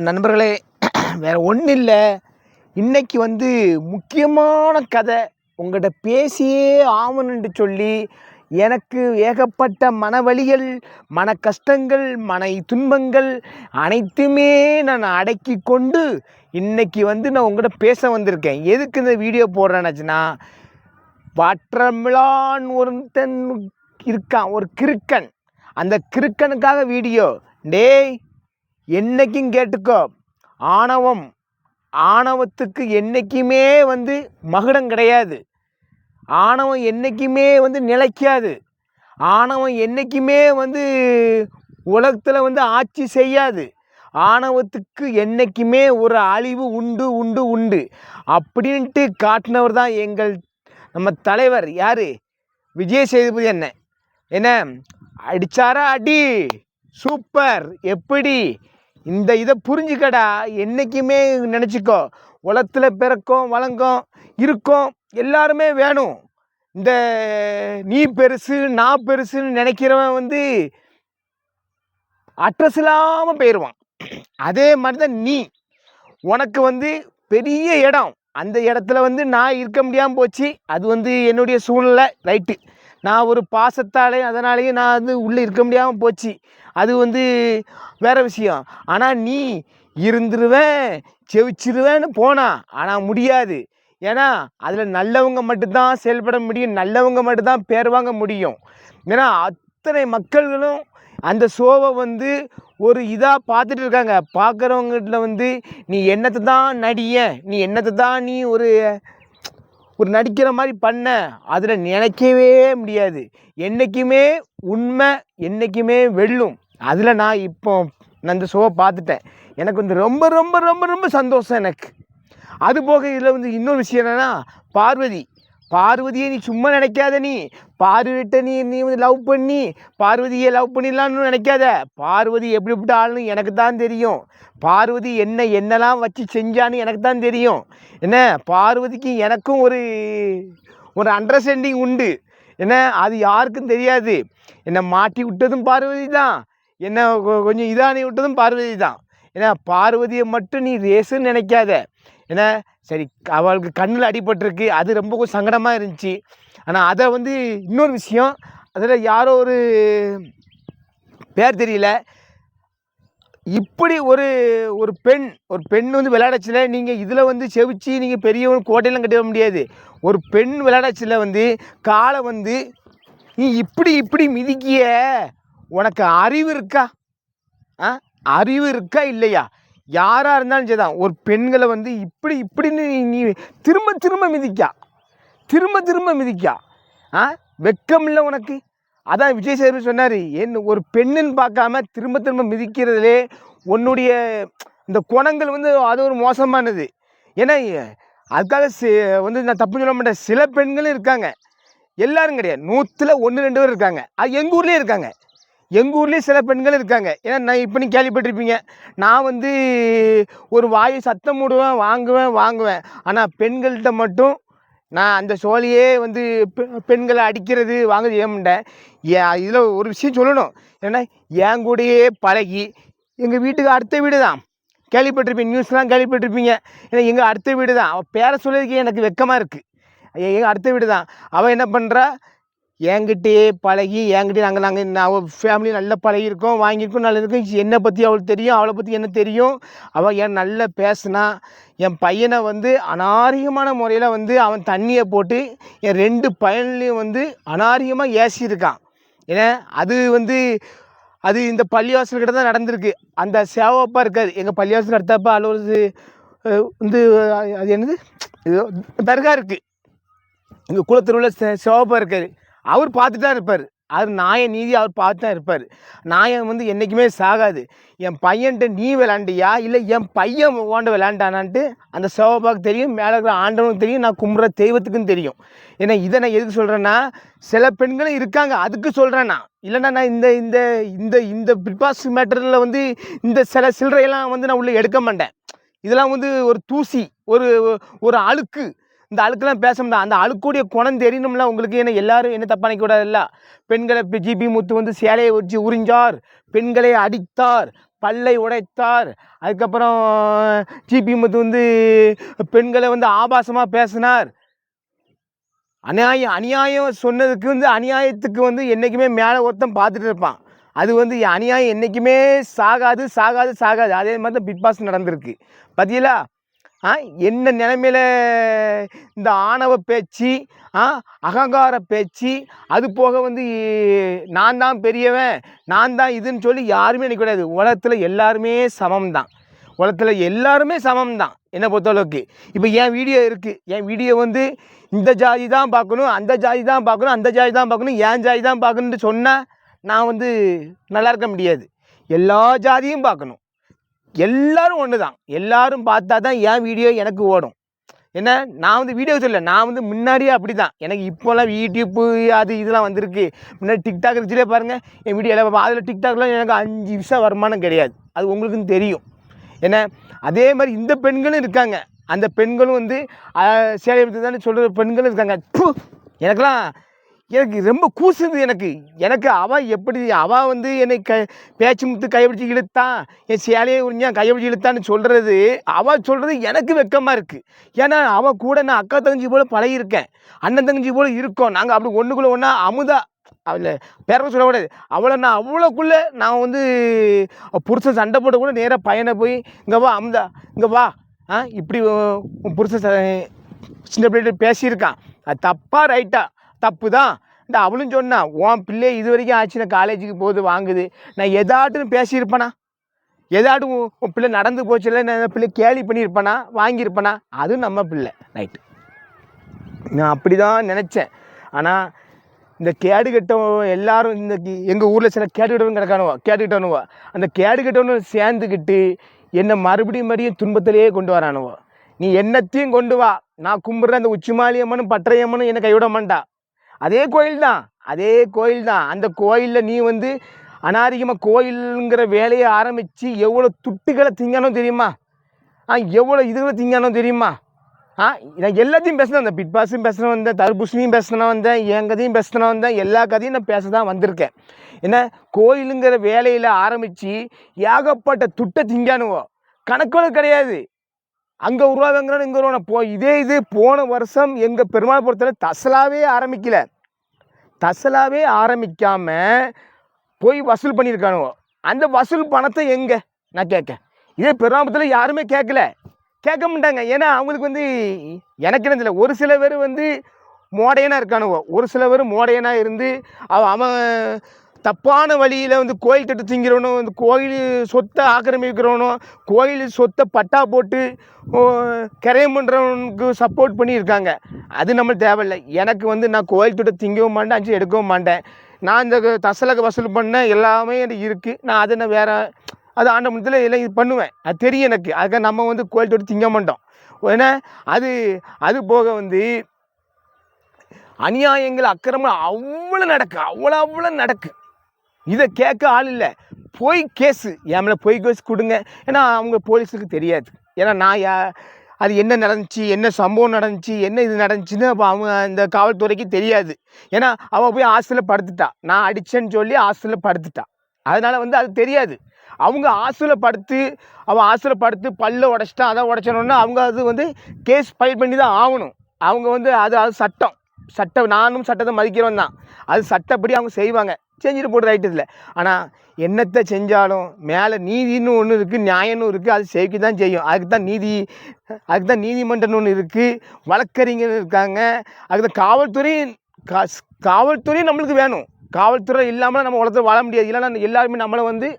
நண்பர்களே, வேறு ஒன்றும் இல்லை. இன்னைக்கு முக்கியமான கதை உங்கள்கிட்ட பேசியே ஆகணுன்ட்டு சொல்லி எனக்கு ஏகப்பட்ட மனவலிகள், மன கஷ்டங்கள், மன துன்பங்கள் அனைத்துமே நான் அடக்கி கொண்டு இன்னைக்கு நான் உங்கள்கிட்ட பேச வந்திருக்கேன். எதுக்கு இந்த வீடியோ போடுறேன்னாச்சுன்னா, வற்றமிழான் ஒருத்தன் இருக்கான், ஒரு கிறுக்கன். அந்த கிறுக்கனுக்காக வீடியோ. டேய், என்னைக்கும் கேட்டுக்கோ, ஆணவத்துக்கு என்றைக்குமே மகுடம் கிடையாது. ஆணவம் என்றைக்குமே நிலைக்காது. ஆணவம் என்றைக்குமே உலகத்தில் ஆட்சி செய்யாது. ஆணவத்துக்கு என்றைக்குமே ஒரு அழிவு உண்டு உண்டு உண்டு அப்படின்ட்டு காட்டினவர் தான் நம்ம தலைவர். யார்? விஜய் சேதுபதி. என்ன அடிச்சாரா? அடி சூப்பர். எப்படி இந்த இதை புரிஞ்சுக்கடா. என்றைக்குமே நினச்சிக்கோ, உலகத்தில் பிறக்கும், வழங்கும், இருக்கும், எல்லாருமே வேணும். இந்த நீ பெருசு நான் பெருசுன்னு நினைக்கிறவன் அட்ரஸ் இல்லாமல் போயிடுவான். அதே மாதிரி தான் நீ. உனக்கு பெரிய இடம், அந்த இடத்துல நான் இருக்க முடியாமல் போச்சு. அது என்னுடைய சூழ்நிலை. ரைட்டு, நான் ஒரு பாசத்தாலே அதனாலேயே நான் உள்ளே இருக்க முடியாமல் போச்சு. அது வேறு விஷயம். ஆனால் நீ இருந்துருவேன், செவிச்சிருவேன்னு போனா, ஆனால் முடியாது. ஏன்னா அதில் நல்லவங்க மட்டும்தான் செயல்பட முடியும், நல்லவங்க மட்டும்தான் பேர் வாங்க முடியும். ஏன்னா அத்தனை மக்கள்களும் அந்த ஷோவை ஒரு இதாக பார்த்துட்டு இருக்காங்க. பார்க்குறவங்ககிட்ட நீ என்னத்தை தான் நடிய, நீ என்னத்தை தான் நீ ஒரு நடிக்கிற மாதிரி பண்ண, அதில் நினைக்கவே முடியாது. என்றைக்குமே உண்மை என்றைக்குமே வெல்லும். அதில் நான் இந்த ஷோவை பார்த்துட்டேன். எனக்கு ரொம்ப ரொம்ப ரொம்ப ரொம்ப சந்தோஷம் எனக்கு. அதுபோக இதில் இன்னொரு விஷயம் என்னென்னா, பார்வதியை நீ சும்மா நினைக்காத. நீ பார்வதிட்ட நீ லவ் பண்ணி பார்வதியை லவ் பண்ணிடலான்னு நினைக்காத. பார்வதி எப்படிப்பட்ட ஆள்னு எனக்கு தான் தெரியும். பார்வதி என்னெல்லாம் வச்சு செஞ்சான்னு எனக்கு தான் தெரியும். என்ன, பார்வதிக்கு எனக்கும் ஒரு அண்டர்ஸ்டாண்டிங் உண்டு. என்ன, அது யாருக்கும் தெரியாது. என்னை மாட்டி விட்டதும் பார்வதி தான், என்ன கொஞ்சம் இதானி விட்டதும் பார்வதி தான். ஏன்னா பார்வதியை மட்டும் நீ ரேசுன்னு நினைக்காத. ஏன்னா சரி, அவளுக்கு கண்ணில் அடிபட்டிருக்கு, அது ரொம்ப கொஞ்சம் சங்கடமாக இருந்துச்சு. ஆனால் அதை இன்னொரு விஷயம், அதில் யாரோ ஒரு பேர் தெரியல, இப்படி ஒரு பெண் விளையாடச்சில் நீங்கள் இதில் செவிச்சு நீங்கள் பெரிய கோட்டையெல்லாம் கட்டிட முடியாது. ஒரு பெண் விளையாடச்சில் காலை நீ இப்படி மிதிக்கிய, உனக்கு அறிவு இருக்கா? அறிவு இருக்கா இல்லையா? யாராக இருந்தாலும் சரிதான், ஒரு பெண்களை இப்படின்னு நீ திரும்ப மிதிக்கா. வெக்கம் இல்லை உனக்கு? அதான் விஜய் சேதுபதி சொன்னார், ஒரு பெண்ணுன்னு பார்க்காம திரும்ப மிதிக்கிறதுலே உன்னுடைய இந்த குணங்கள் அது ஒரு மோசமானது. ஏன்னா அதுக்காக நான் தப்பு சொல்ல மாட்டேன். சில பெண்களும் இருக்காங்க, எல்லாரும் கிடையாது, 100ல் 1-2 பேர் இருக்காங்க. அது எங்கள் ஊர்லேயே இருக்காங்க. எங்கள் ஊர்லேயே சில பெண்கள் இருக்காங்க. ஏன்னா நான் இப்போ நீ கேள்விப்பட்டிருப்பீங்க, நான் ஒரு வாயை சத்தம் மூடுவேன், வாங்குவேன். ஆனால் பெண்கள்கிட்ட மட்டும் நான் அந்த சோழியே பெண்களை அடிக்கிறது வாங்க செய்ய மாட்டேன். இதில் ஒரு விஷயம் சொல்லணும். ஏன்னா என் கூடயே பழகி, எங்கள் வீட்டுக்கு அடுத்த வீடு தான், கேள்விப்பட்டிருப்பீங்க, நியூஸ்லாம் கேள்விப்பட்டிருப்பீங்க. ஏன்னா எங்கள் அடுத்த வீடு தான். அவள் பேரை சொல்லியிருக்கே எனக்கு வெக்கமாக இருக்குது. எங்கள் அடுத்த வீடு தான். அவள் என்ன பண்ணுறா, என்கிட்டயே பழகி, நாங்கள் அவள் ஃபேமிலி நல்லா பழகியிருக்கோம், வாங்கியிருக்கோம், நல்லா இருக்கும். என்னை பற்றி அவளுக்கு தெரியும், அவளை பற்றி என்ன தெரியும். அவள் என் நல்லா பேசுனா. என் பையனை அநாகரிகமான முறையில் அவன் தண்ணியை போட்டு என் 2 பையன்லேயும் அநாகரிகமாக ஏசியிருக்கான். ஏன்னா அது இந்த பள்ளிவாசல்கிட்ட தான் நடந்திருக்கு. அந்த சேவப்பா இருக்காது, எங்கள் பள்ளிவாசல் அடுத்தப்போ அலுவலது அது என்னது தர்கா இருக்குது, எங்கள் குலத்திருவில் சேவப்பா இருக்காது. அவர் பார்த்துட்டு தான் இருப்பார். அது நாய நீதி அவர் பார்த்து தான் இருப்பார். நாயம் என்றைக்குமே சாகாது. என் பையன்ட்ட நீ விளாண்டியா இல்லை என் பையன் ஓண்ட விளாண்டானான்ட்டு அந்த சேவப்பாவுக்கு தெரியும், மேலே இருக்கிற ஆண்டவனுக்கு தெரியும், நான் கும்பிட்ற தெய்வத்துக்கும் தெரியும். ஏன்னா இதை நான் எதுக்கு சொல்கிறேன்னா, சில பெண்களும் இருக்காங்க, அதுக்கு சொல்கிறேன் நான். இல்லைன்னா நான் இந்த பிக்பாஸ் மேட்டரில் இந்த சில சில்லறையெல்லாம் நான் உள்ளே எடுக்க மாட்டேன். இதெல்லாம் ஒரு தூசி, ஒரு அழுக்கு. இந்த அழுக்கெல்லாம் பேச முடியாது. அந்த அழுக்குடைய குணம் தெரியணும்ல உங்களுக்கு. ஏன்னா எல்லாரும் என்ன தப்பா நினைக்க கூடாதுல்ல. பெண்களை ஜிபி முத்து சேலையை வச்சு உறிஞ்சார், பெண்களை அடித்தார், பல்லை உடைத்தார். அதுக்கப்புறம் ஜிபி முத்து வந்து பெண்களை வந்து ஆபாசமாக பேசினார். அநியாயம் சொன்னதுக்கு வந்து அநியாயத்துக்கு வந்து என்றைக்குமே மேலே ஒருத்தன் பார்த்துட்டு இருப்பான். அது வந்து அநியாயம் என்றைக்குமே சாகாது. அதே மாதிரி தான் பிக் பாஸ் நடந்திருக்கு. பார்த்தீங்களா? என்ன நிலைமையில இந்த ஆணவ பேச்சு, அகங்கார பேச்சு, அது போக வந்து நான் தான் பெரியவன், நான் தான் இதுன்னு சொல்லி யாருமே நினைக்கக்கூடாது. உலகத்தில் எல்லாருமே சமம்தான். என்னை பொறுத்தளவுக்கு. இப்போ என் வீடியோ இருக்குது. என் வீடியோ வந்து இந்த ஜாதி தான் பார்க்கணும், அந்த ஜாதி தான் பார்க்கணும், அந்த ஜாதி தான் பார்க்கணும், என் ஜாதி தான் பார்க்கணுன்ட்டு சொன்னால் நான் வந்து நல்லா இருக்க முடியாது. எல்லா ஜாதியும் பார்க்கணும். எல்லோரும் ஒன்று தான். எல்லோரும் பார்த்தா தான் என் வீடியோ எனக்கு ஓடும். என்ன, நான் வந்து வீடியோ சொல்ல, நான் வந்து முன்னாடியே அப்படி தான். எனக்கு இப்போல்லாம் யூடியூப்பு அது இதெல்லாம் வந்திருக்கு. முன்னாடி டிக்டாக் இருந்துச்சுலே பாருங்கள், என் வீடியோ எல்லாம் அதில் டிக்டாக்லாம் எனக்கு 5 பைசா வருமானம் கிடையாது. அது உங்களுக்குன்னு தெரியும். என்ன, அதே மாதிரி இந்த பெண்களும் இருக்காங்க. அந்த பெண்களும் வந்து சேலை எடுத்து தானே சொல்கிற பெண்களும் இருக்காங்க. எனக்கு ரொம்ப கூசுது. எனக்கு அவள் வந்து என்னை பேச்சு முத்து கைப்பிடிச்சி இழுத்தான், என் சேலையை உறிஞ்சான் கைப்பிடிச்சி இழுத்தான்னு சொல்கிறது, அவள் சொல்கிறது எனக்கு வெக்கமாக இருக்குது. ஏன்னா அவள் கூட நான் அக்கா தங்கச்சி போல் பழகியிருக்கேன், அண்ணன் தங்கச்சி போல் இருக்கோம். நாங்கள் அப்படி ஒன்றுக்குள்ளே ஒன்றா அமுதா, அவளை பேர சொல்லக்கூடாது, அவளை நான் அவ்வளோக்குள்ளே நான் வந்து புருஷன் சண்டை போட்ட கூட நேராக பையனை போய் இங்கே வா அமுதா, இங்கே வா, இப்படி புருஷன் சின்ன பிள்ளைகிட்ட பேசியிருக்கான், அது தப்பா ரைட்டா? தப்பு தான். இந்த அவளும் சொன்னான், உன் பிள்ளை இது வரைக்கும் ஆச்சுன்னா காலேஜுக்கு போகுது வாங்குது, நான் எதாட்டும் பேசியிருப்பேனா? எதாட்டும் உன் பிள்ளை நடந்து போச்சுல, நான் பிள்ளை கேலி பண்ணியிருப்பேனா, வாங்கியிருப்பேனா? அதுவும் நம்ம பிள்ளை. ரைட்டு, நான் அப்படி தான் நினச்சேன். ஆனால் இந்த கேடு கட்டவன் எல்லாரும் இந்த எங்கள் ஊரில் சில கேடு கட்டவனுவோ அந்த கேடு கட்டவனு சேர்ந்துக்கிட்டு என்னை மறுபடியும் துன்பத்திலேயே கொண்டு வரானுவோ. நீ என்னத்தையும் கொண்டு வா, நான் கும்பிட்ற அந்த உச்சிமாலியம்மனும் பற்றையம்மனும் என்னை கைவிட மாட்டா. அதே கோயில் தான். அந்த கோயிலில் நீ வந்து அநாரிகமாக கோயிலுங்கிற வேலையை ஆரம்பித்து எவ்வளோ துட்டுகளை திங்கணும் தெரியுமா? எவ்வளோ இதுகளை திங்கணும் தெரியுமா? நான் எல்லாத்தையும் பேசினேன். அந்த பிக் பாஸும் பேசின வந்தேன், தர்பூசணியும் பேசின வந்தேன், என் கதையும் பேசின வந்தேன், எல்லா கதையும் நான் பேச தான் வந்திருக்கேன். என்ன, கோயிலுங்கிற வேலையில் ஆரம்பித்து ஏகப்பட்ட துட்டை திங்கானுவோம், கணக்கோடு கிடையாது. அங்கே உருவாங்கிறோம், இங்கே வருவோம். இது போன வருஷம் எங்கள் பெருமாள்புரத்தில் தசலாவே ஆரம்பிக்காமல் போய் வசூல் பண்ணியிருக்கானுவோ. அந்த வசூல் பணத்தை எங்கே நான் கேட்க, இதே பெருமாள்புரத்தில் யாருமே கேட்க மாட்டாங்க. ஏன்னா அவங்களுக்கு வந்து எனக்கு என்ன தெரியல, ஒரு சில பேர் வந்து மோடையனாக இருக்கானுவோ, ஒரு சில பேர் மோடையனாக இருந்து அவன் தப்பான வழியில் வந்து கோயில் கட்டு திங்கிறவனும், வந்து கோயில் சொத்தை ஆக்கிரமிக்கிறவனும், கோயில் சொத்தை பட்டா போட்டு கரையம் பண்ணுறவனுக்கு சப்போர்ட் பண்ணியிருக்காங்க. அது நம்மளுக்கு தேவையில்லை. எனக்கு வந்து நான் கோயில் தொட்டை திங்கவும் மாட்டேன், 5 எடுக்கவும் மாட்டேன். நான் இந்த தசலக வசூல் பண்ண எல்லாமே எனக்கு இருக்குது. நான் அதை நான் வேறு அது ஆண்டமனத்தில் எல்லாம் இது பண்ணுவேன், அது தெரியும் எனக்கு. அதுக்காக நம்ம வந்து கோயில் தொட்டு திங்க மாட்டோம். ஏன்னா அது போக வந்து அநியாயங்கள் அக்கிரமம் அவ்வளோ நடக்கு. இதை கேட்க ஆள் இல்லை. கேஸு என் மேலே கேஸ் கொடுங்க. ஏன்னா அவங்க போலீஸுக்கு தெரியாது. ஏன்னா நான் அது என்ன நடந்துச்சு, என்ன சம்பவம் நடந்துச்சு, என்ன இது நடந்துச்சுன்னு அப்போ அவங்க இந்த காவல்துறைக்கு தெரியாது. ஏன்னா அவள் போய் ஹாஸ்டலில் படுத்துட்டா, நான் அடித்தேன்னு சொல்லி ஹாஸ்டலில் படுத்துட்டா. அதனால் வந்து அது தெரியாது. அவங்க ஹாஸ்டலில் படுத்து பல்ல உடைச்சிட்டா, அதை உடைச்சணுன்னா அவங்க அது வந்து கேஸ் ஃபைல் பண்ணி தான் ஆகணும். அவங்க வந்து அது சட்டம் நானும் சட்டத்தை மதிக்கிறவன் தான். அது சட்டப்படி அவங்க செய்வாங்க, செஞ்சுட்டு போட்டு ரைட்டு இல்லை. ஆனால் என்னத்தை செஞ்சாலும் மேலே நீதின்னு ஒன்று இருக்குது, நியாயம்னு இருக்குது, அது செய்ய தான் செய்யும். அதுக்கு தான் நீதிமன்றம்னு ஒன்று இருக்குது, வழக்கறிஞர் இருக்காங்க, அதுக்கு தான் காவல்துறையும் நம்மளுக்கு வேணும். காவல்துறை இல்லாமல் நம்ம உலகத்தில் வாழ முடியாது. இல்லைன்னா எல்லாருமே நம்மளை வந்து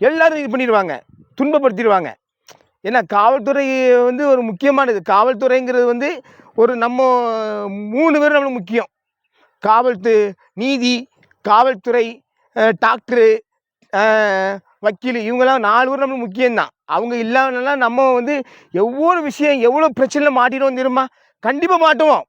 எல்லோரும் இது பண்ணிடுவாங்க, துன்பப்படுத்திடுவாங்க. ஏன்னா காவல்துறை வந்து ஒரு முக்கியமானது. காவல்துறைங்கிறது வந்து ஒரு நம்ம 3 பேர் நம்மளுக்கு முக்கியம். நீதி, காவல்துறை, டாக்டரு, வக்கீல், இவங்கெல்லாம் 4 பேர் நம்மளுக்கு முக்கியம்தான். அவங்க இல்லாமலாம் நம்ம வந்து எவ்வளோ பிரச்சனையில் மாட்டிடுவோம் தெரியுமா? கண்டிப்பாக மாட்டுவோம்.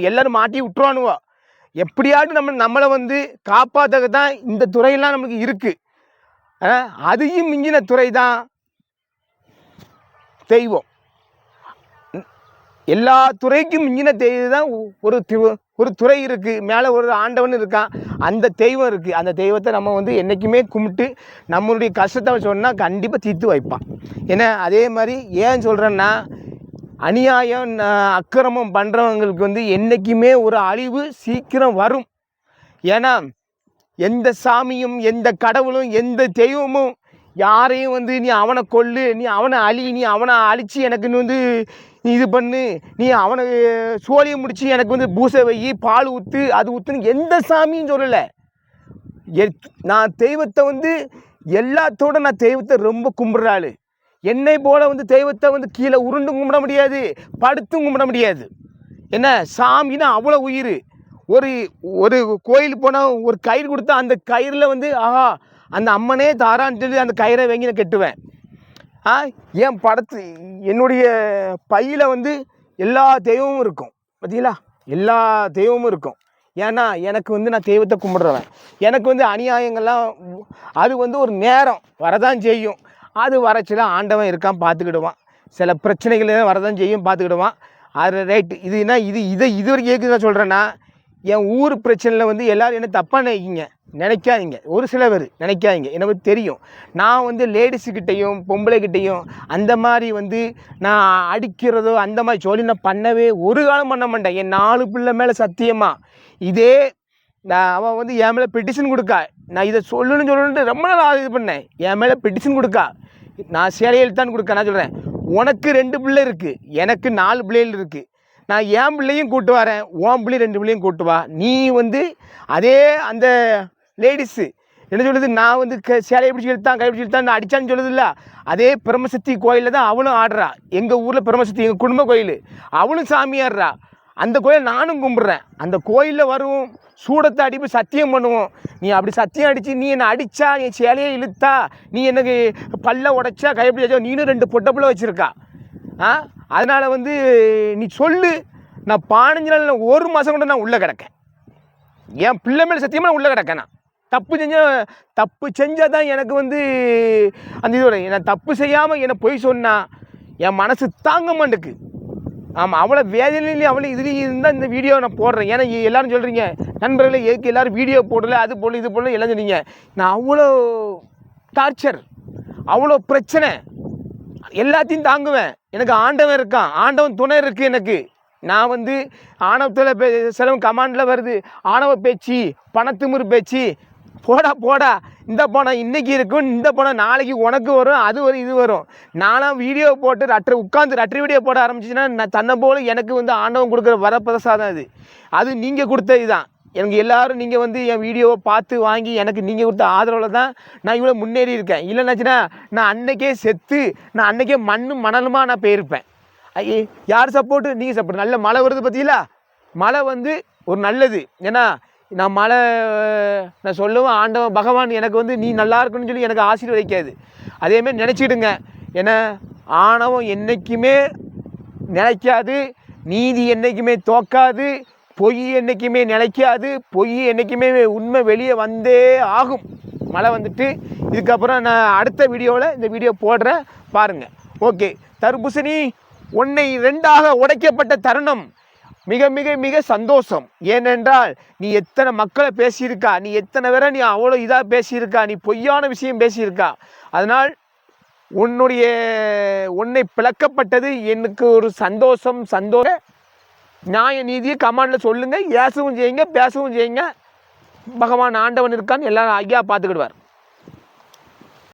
எல்லோரும் மாட்டி விட்டுருவானுவோம். எப்படியாட்டும் நம்மளை வந்து காப்பாற்ற தான் இந்த துறையெல்லாம் நம்மளுக்கு இருக்குது. அதையும் மிஞ்சின துறை தான் தெய்வம். எல்லா துறைக்கும் மிஞ்சின தெய்வம் தான் ஒரு துறை இருக்குது, மேலே ஒரு ஆண்டவன் இருக்கான், அந்த தெய்வம் இருக்குது. அந்த தெய்வத்தை நம்ம வந்து என்றைக்குமே கும்பிட்டு நம்மளுடைய கஷ்டத்தை சொன்னால் கண்டிப்பாக தீர்த்து வைப்பான். ஏன்னா அதே மாதிரி ஏன் சொல்கிறேன்னா, அநியாயம் அக்கிரமம் பண்ணுறவங்களுக்கு வந்து என்றைக்குமே ஒரு அழிவு சீக்கிரம் வரும். ஏன்னா எந்த சாமியும் எந்த கடவுளும் எந்த தெய்வமும் யாரையும் வந்து நீ அவனை கொல்லு, நீ அவனை அழி, நீ அவனை அழித்து எனக்குன்னு வந்து நீ இது பண்ணு, நீ அவனை சோழியை முடித்து எனக்கு வந்து பூசை வை, பால் ஊற்று, அது ஊற்றுன்னு எந்த சாமியும் சொல்லலை. நான் தெய்வத்தை வந்து எல்லாத்தோட நான் தெய்வத்தை ரொம்ப கும்பிட்றாள். என்னை போல் வந்து தெய்வத்தை வந்து கீழே உருண்டும் கும்பிட முடியாது, படுத்தும் கும்பிட முடியாது. என்ன சாமின்னா அவ்வளோ உயிர். ஒரு கோயில் போனால் ஒரு கயிறு கொடுத்தா அந்த கயிறில் வந்து ஆஹா அந்த அம்மனே தாரான்னு சொல்லி அந்த கயிறை வாங்கி நான் கட்டுவேன். என் என்னுடைய பையில் வந்து எல்லா தெய்வமும் இருக்கும். பார்த்தீங்களா, எல்லா தெய்வமும் இருக்கும். ஏன்னா எனக்கு வந்து நான் தெய்வத்தை கும்பிட்றவன். எனக்கு வந்து அநியாயங்கள்லாம் அது வந்து ஒரு நேரம் வரதான் செய்யும். அது வரச்சில ஆண்டவன் இருக்கான் பார்த்துக்கிடுவான். சில பிரச்சனைகள் வரதான் செய்யும் பார்த்துக்கிடுவான். அது ரைட்டு. இது வரைக்கும் ஏற்க நான் சொல்கிறேன்னா, என் ஊர் பிரச்சனையில் வந்து எல்லோரும் என்ன தப்பாக நினைக்காதீங்க. ஒரு சில பேர் நினைக்காதீங்க, எனக்கு தெரியும். நான் வந்து லேடிஸுக்கிட்டையும் பொம்பளைக்கிட்டையும் அந்த மாதிரி வந்து நான் அடிக்கிறதோ அந்த மாதிரி சொல்லி நான் பண்ணவே ஒரு காலம் பண்ண மாட்டேன். என் 4 பிள்ளை மேலே சத்தியமாக இதே அவன் வந்து என் மேலே பெட்டிஷன் கொடுக்கா. நான் இதை சொல்லணும்னு ரொம்ப நாள் இது பண்ணேன். என் மேலே பெட்டிஷன் கொடுக்கா. நான் சேலையில் கொடுக்க. நான் சொல்கிறேன், உனக்கு 2 பிள்ளை இருக்குது, எனக்கு 4 பிள்ளைகள் இருக்குது. நான் என் பிள்ளையும் கூட்டு வரேன், உன் பிள்ளை 2 பிள்ளையும் கூட்டு வா. நீ வந்து அதே அந்த லேடிஸு என்ன சொல்லுது, நான் வந்து சேலையை பிடிச்சி இழுத்தான், கை பிடிச்சி இழுத்தான் அடித்தான்னு சொல்லுது இல்லை. அதே பிரம்மசக்தி கோயிலில் தான் அவளும் ஆடுறா. எங்கள் ஊரில் பிரம்மசக்தி எங்கள் குடும்ப கோயில், அவளும் சாமி ஆடுறா. அந்த கோயில் நானும் கும்பிட்றேன். அந்த கோயிலில் வரும் சூடத்தை அடிப்பு சத்தியம் பண்ணுவோம். நீ அப்படி சத்தியம் அடித்து நீ என்னை அடித்தா, நீ சேலையை இழுத்தா, நீ எனக்கு பல்ல உடைச்சா, கைப்பிடி வச்சா, நீனும் 2 பொட்டை பிள்ளை வச்சுருக்கா. அதனால் வந்து நீ சொல்லு, நான் 15 நாள் 1 மாதம் கூட நான் உள்ளே கிடக்கேன். என் பிள்ளை மேலே சத்தியமாக நான் உள்ளே கிடக்கேன். நான் தப்பு செஞ்சால் தான் எனக்கு வந்து அந்த இதோட நான் தப்பு செய்யாமல் என்னை பொய் சொன்னால் என் மனசு தாங்க மாட்டுக்கு. ஆமாம், அவ்வளோ வேதனையிலேயே அவ்வளோ இதுலேயும் இருந்தால் இந்த வீடியோ நான் போடுறேன். ஏன்னா எல்லோரும் சொல்கிறீங்க, நண்பர்களே எதுக்கு எல்லோரும் வீடியோ போடல, அது போடல, இது போடல எல்லாம் சொன்னீங்க. நான் அவ்வளோ டார்ச்சர், அவ்வளோ பிரச்சனை எல்லாத்தையும் தாங்குவேன். எனக்கு ஆண்டவன் இருக்கான், ஆண்டவன் துணை இருக்குது எனக்கு. நான் வந்து ஆணவத்தில் சிலவன் கமாண்டில் வருது, ஆணவ பேச்சு, பணத்துமுறு பேச்சு. போடா இந்த பணம் இன்றைக்கி இருக்கும், இந்த பணம் நாளைக்கு உனக்கு வரும், அது வரும், இது வரும். நானும் வீடியோ போட்டு உட்காந்து வீடியோ போட ஆரம்பிச்சின்னா நான் தன்னை போல் எனக்கு வந்து ஆண்டவன் கொடுக்குற வரப்பிரசாதம் அது நீங்கள் கொடுத்த இதுதான். எனக்கு எல்லோரும் நீங்கள் வந்து என் வீடியோவை பார்த்து வாங்கி எனக்கு நீங்கள் கொடுத்த ஆதரவில் தான் நான் இவ்வளோ முன்னேறி இருக்கேன். இல்லைன்னாச்சுன்னா நான் அன்றைக்கே செத்து, நான் அன்றைக்கே மணலுமா நான் போயிருப்பேன். யார் சப்போர்ட்டு? நீங்கள் சப்போர்ட். நல்ல மழை வருது பார்த்தீங்களா, மழை வந்து ஒரு நல்லது. ஏன்னா நான் நான் சொல்லுவேன், ஆண்டவன் பகவான் எனக்கு வந்து நீ நல்லா இருக்குன்னு சொல்லி எனக்கு ஆசீர்வதிக்காது. அதேமாதிரி நினச்சிடுங்க. ஏன்னா ஆணவம் என்றைக்குமே நிலைக்காது, நீதி என்றைக்குமே தோக்காது, பொய் என்றைக்குமே நிலைக்காது, பொய் என்றைக்குமே உண்மை வெளியே வந்தே ஆகும். மழை வந்துட்டு இதுக்கப்புறம் நான் அடுத்த வீடியோவில் இந்த வீடியோ போடுறேன், பாருங்கள். ஓகே, தர்பூசணி உன்னை 2ஆக உடைக்கப்பட்ட தருணம் மிக மிக மிக சந்தோஷம். ஏனென்றால் நீ எத்தனை மக்களை பேசியிருக்கா, நீ எத்தனை பேரை நீ அவ்வளோ இதாக பேசியிருக்கா, நீ பொய்யான விஷயம் பேசியிருக்கா. அதனால் உன்னை பிளக்கப்பட்டது எனக்கு ஒரு சந்தோஷம். நியாய நீதியை கமாண்டில் சொல்லுங்கள், ஏசவும் செய்யுங்க, பேசவும் செய்யுங்க. பகவான் ஆண்டவன் இருக்கான்னு எல்லாரும் ஐயா பார்த்துக்கிடுவார்.